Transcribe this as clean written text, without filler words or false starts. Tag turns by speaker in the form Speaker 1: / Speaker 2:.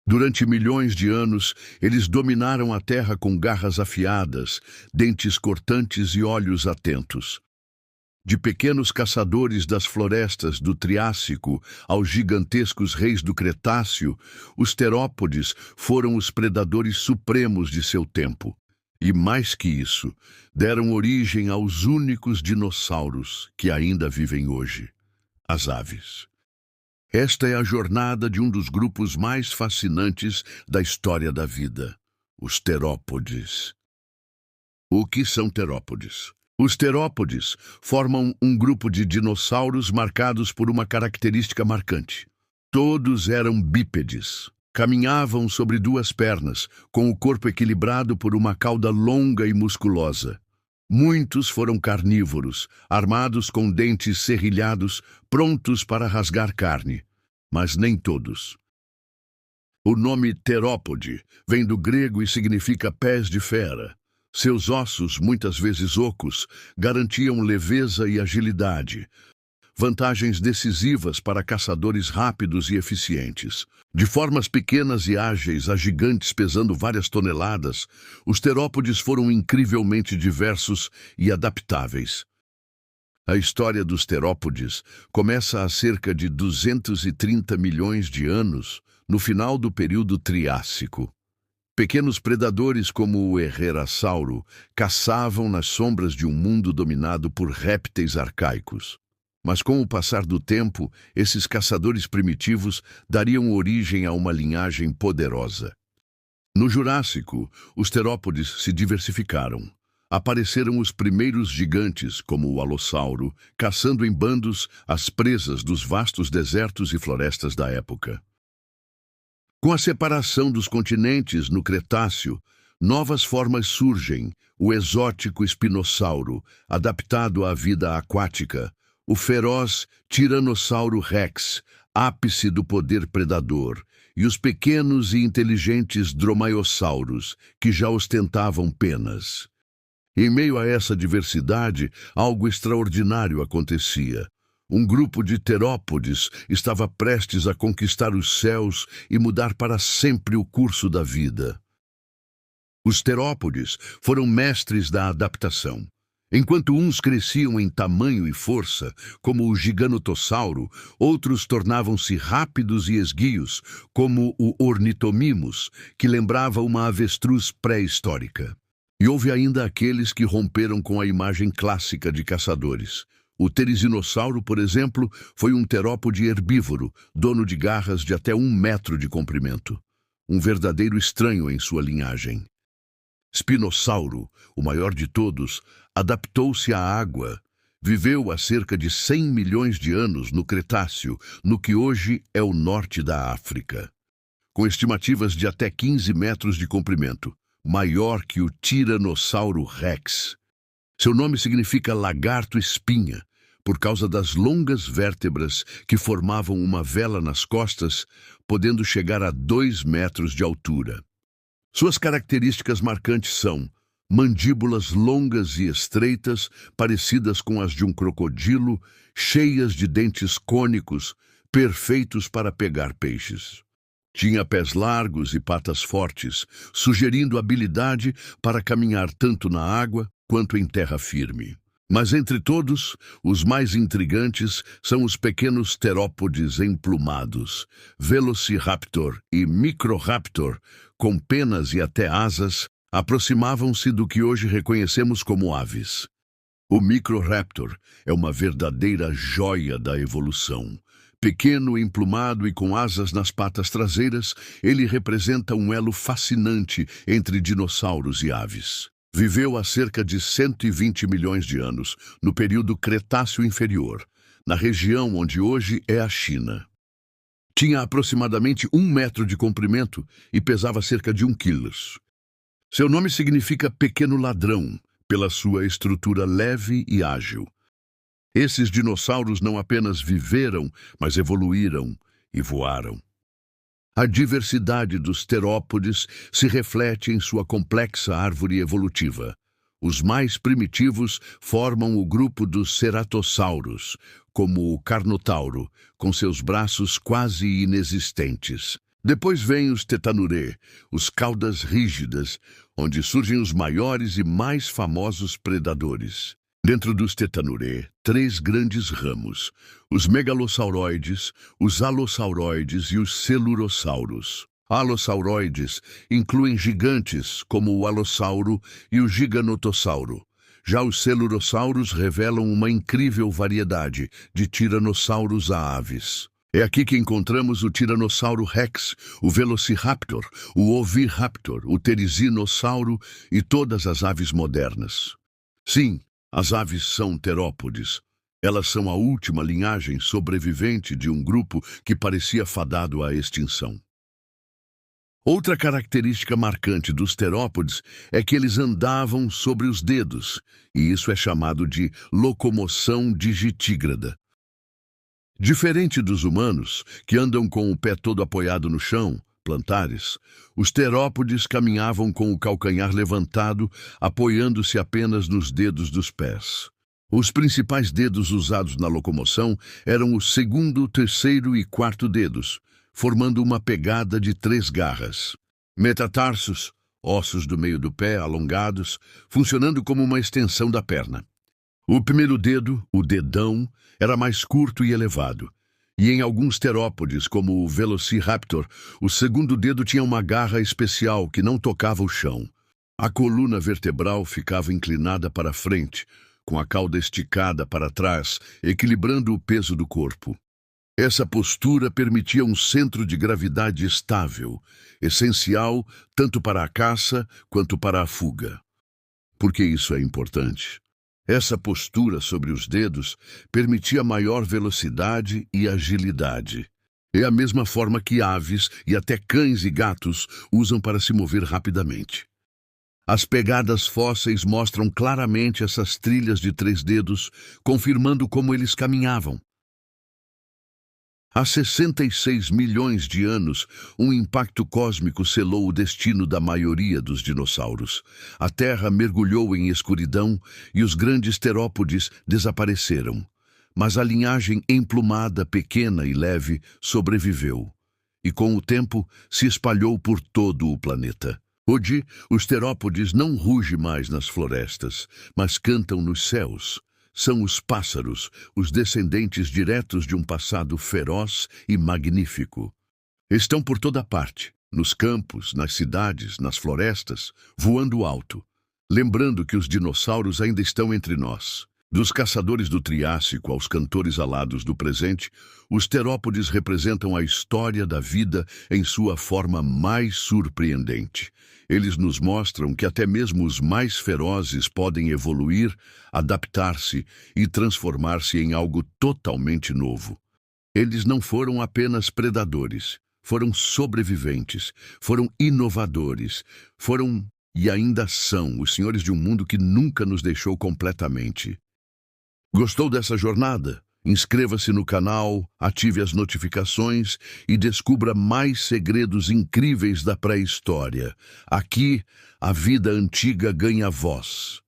Speaker 1: Durante milhões de anos, eles dominaram a Terra com garras afiadas, dentes cortantes e olhos atentos. De pequenos caçadores das florestas do Triássico aos gigantescos reis do Cretáceo, os terópodes foram os predadores supremos de seu tempo. E mais que isso, deram origem aos únicos dinossauros que ainda vivem hoje, as aves. Esta é a jornada de um dos grupos mais fascinantes da história da vida, os terópodes. O que são terópodes? Os terópodes formam um grupo de dinossauros marcados por uma característica marcante. Todos eram bípedes. Caminhavam sobre duas pernas, com o corpo equilibrado por uma cauda longa e musculosa. Muitos foram carnívoros, armados com dentes serrilhados, prontos para rasgar carne. Mas nem todos. O nome terópode vem do grego e significa pés de fera. Seus ossos, muitas vezes ocos, garantiam leveza e agilidade, vantagens decisivas para caçadores rápidos e eficientes. De formas pequenas e ágeis a gigantes pesando várias toneladas, os terópodes foram incrivelmente diversos e adaptáveis. A história dos terópodes começa há cerca de 230 milhões de anos, no final do período Triássico. Pequenos predadores como o Herrerasauro caçavam nas sombras de um mundo dominado por répteis arcaicos. Mas com o passar do tempo, esses caçadores primitivos dariam origem a uma linhagem poderosa. No Jurássico, os terópodes se diversificaram. Apareceram os primeiros gigantes, como o alossauro, caçando em bandos as presas dos vastos desertos e florestas da época. Com a separação dos continentes no Cretáceo, novas formas surgem: o exótico espinossauro, adaptado à vida aquática, o feroz Tiranossauro Rex, ápice do poder predador, e os pequenos e inteligentes dromaiosauros, que já ostentavam penas. Em meio a essa diversidade, algo extraordinário acontecia. Um grupo de terópodes estava prestes a conquistar os céus e mudar para sempre o curso da vida. Os terópodes foram mestres da adaptação. Enquanto uns cresciam em tamanho e força, como o giganotossauro, outros tornavam-se rápidos e esguios, como o ornitomimus, que lembrava uma avestruz pré-histórica. E houve ainda aqueles que romperam com a imagem clássica de caçadores. O teresinossauro, por exemplo, foi um terópode herbívoro, dono de garras de até 1 metro de comprimento. Um verdadeiro estranho em sua linhagem. Spinossauro, o maior de todos, adaptou-se à água. Viveu há cerca de 100 milhões de anos no Cretáceo, no que hoje é o norte da África. Com estimativas de até 15 metros de comprimento, maior que o Tiranossauro Rex. Seu nome significa lagarto-espinha, por causa das longas vértebras que formavam uma vela nas costas, podendo chegar a 2 metros de altura. Suas características marcantes são mandíbulas longas e estreitas, parecidas com as de um crocodilo, cheias de dentes cônicos, perfeitos para pegar peixes. Tinha pés largos e patas fortes, sugerindo habilidade para caminhar tanto na água quanto em terra firme. Mas entre todos, os mais intrigantes são os pequenos terópodes emplumados, Velociraptor e Microraptor, com penas e até asas, aproximavam-se do que hoje reconhecemos como aves. O Microraptor é uma verdadeira joia da evolução. Pequeno, emplumado e com asas nas patas traseiras, ele representa um elo fascinante entre dinossauros e aves. Viveu há cerca de 120 milhões de anos, no período Cretáceo Inferior, na região onde hoje é a China. Tinha aproximadamente 1 metro de comprimento e pesava cerca de 1 quilo. Seu nome significa pequeno ladrão, pela sua estrutura leve e ágil. Esses dinossauros não apenas viveram, mas evoluíram e voaram. A diversidade dos terópodes se reflete em sua complexa árvore evolutiva. Os mais primitivos formam o grupo dos ceratossauros, como o Carnotauro, com seus braços quase inexistentes. Depois vêm os tetanurê, os caudas rígidas, onde surgem os maiores e mais famosos predadores. Dentro dos tetanurê, três grandes ramos: os megalossauroides, os alossauroides e os celurossauros. Alossauroides incluem gigantes como o alossauro e o giganotossauro. Já os celurossauros revelam uma incrível variedade, de tiranossauros a aves. É aqui que encontramos o Tiranossauro Rex, o Velociraptor, o Oviraptor, o Teresinossauro e todas as aves modernas. Sim, as aves são terópodes. Elas são a última linhagem sobrevivente de um grupo que parecia fadado à extinção. Outra característica marcante dos terópodes é que eles andavam sobre os dedos, e isso é chamado de locomoção digitígrada. Diferente dos humanos, que andam com o pé todo apoiado no chão, plantares, os terópodes caminhavam com o calcanhar levantado, apoiando-se apenas nos dedos dos pés. Os principais dedos usados na locomoção eram o segundo, terceiro e quarto dedos, formando uma pegada de 3 garras. Metatarsos, ossos do meio do pé alongados, funcionando como uma extensão da perna. O primeiro dedo, o dedão, era mais curto e elevado. E em alguns terópodes, como o Velociraptor, o segundo dedo tinha uma garra especial que não tocava o chão. A coluna vertebral ficava inclinada para frente, com a cauda esticada para trás, equilibrando o peso do corpo. Essa postura permitia um centro de gravidade estável, essencial tanto para a caça quanto para a fuga. Por que isso é importante? Essa postura sobre os dedos permitia maior velocidade e agilidade. É a mesma forma que aves e até cães e gatos usam para se mover rapidamente. As pegadas fósseis mostram claramente essas trilhas de 3 dedos, confirmando como eles caminhavam. Há 66 milhões de anos, um impacto cósmico selou o destino da maioria dos dinossauros. A Terra mergulhou em escuridão e os grandes terópodes desapareceram. Mas a linhagem emplumada, pequena e leve, sobreviveu. E com o tempo se espalhou por todo o planeta. Hoje, os terópodes não rugem mais nas florestas, mas cantam nos céus. São os pássaros, os descendentes diretos de um passado feroz e magnífico. Estão por toda parte, nos campos, nas cidades, nas florestas, voando alto, lembrando que os dinossauros ainda estão entre nós. Dos caçadores do Triássico aos cantores alados do presente, os terópodes representam a história da vida em sua forma mais surpreendente. Eles nos mostram que até mesmo os mais ferozes podem evoluir, adaptar-se e transformar-se em algo totalmente novo. Eles não foram apenas predadores, foram sobreviventes, foram inovadores, foram e ainda são os senhores de um mundo que nunca nos deixou completamente. Gostou dessa jornada? Inscreva-se no canal, ative as notificações e descubra mais segredos incríveis da pré-história. Aqui, a vida antiga ganha voz.